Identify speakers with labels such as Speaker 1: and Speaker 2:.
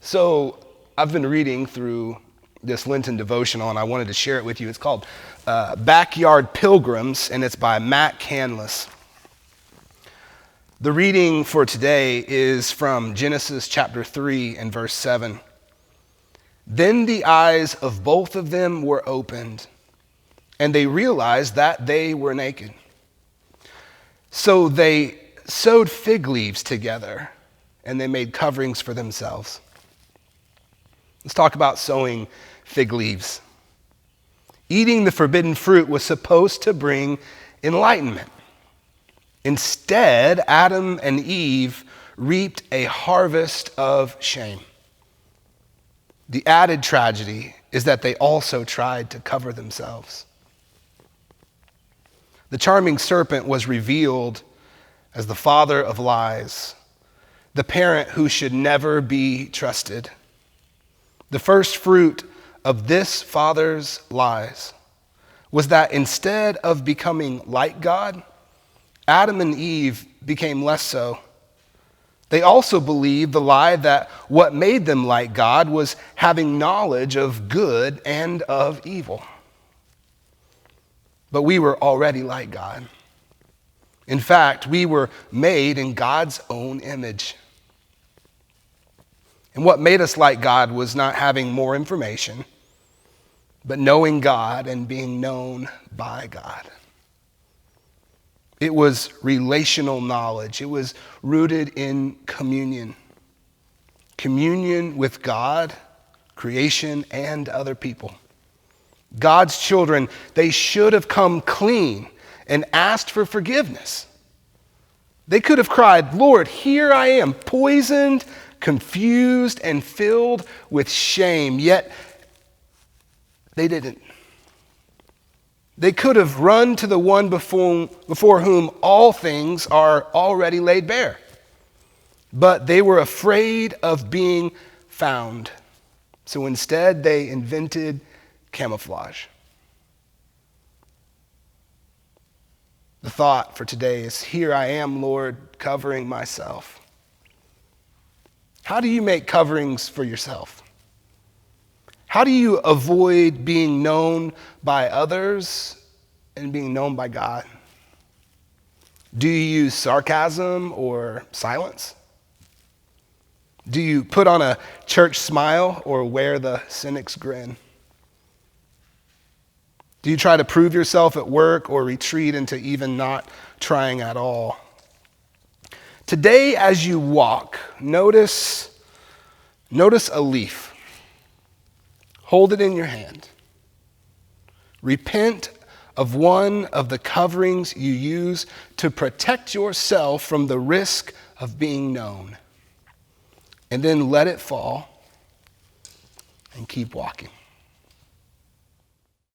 Speaker 1: So I've been reading through this Lenten devotional, and I wanted to share it with you. It's called Backyard Pilgrims, and it's by Matt Canlis. The reading for today is from Genesis chapter 3 and verse 7. Then the eyes of both of them were opened, and they realized that they were naked. So they sewed fig leaves together, and they made coverings for themselves. Let's talk about sewing fig leaves. Eating the forbidden fruit was supposed to bring enlightenment. Instead, Adam and Eve reaped a harvest of shame. The added tragedy is that they also tried to cover themselves. The charming serpent was revealed as the father of lies, the parent who should never be trusted. The first fruit of this father's lies was that instead of becoming like God, Adam and Eve became less so. They also believed the lie that what made them like God was having knowledge of good and of evil. But we were already like God. In fact, we were made in God's own image. And what made us like God was not having more information, but knowing God and being known by God. It was relational knowledge. It was rooted in communion. Communion with God, creation, and other people. God's children, they should have come clean and asked for forgiveness. They could have cried, "Lord, here I am, poisoned, confused, and filled with shame," yet they didn't. They could have run to the one before whom all things are already laid bare, but they were afraid of being found. So instead, they invented camouflage. The thought for today is, here I am, Lord, covering myself. How do you make coverings for yourself? How do you avoid being known by others and being known by God? Do you use sarcasm or silence? Do you put on a church smile or wear the cynic's grin? Do you try to prove yourself at work or retreat into even not trying at all? Today, as you walk, notice a leaf. Hold it in your hand. Repent of one of the coverings you use to protect yourself from the risk of being known. And then let it fall and keep walking.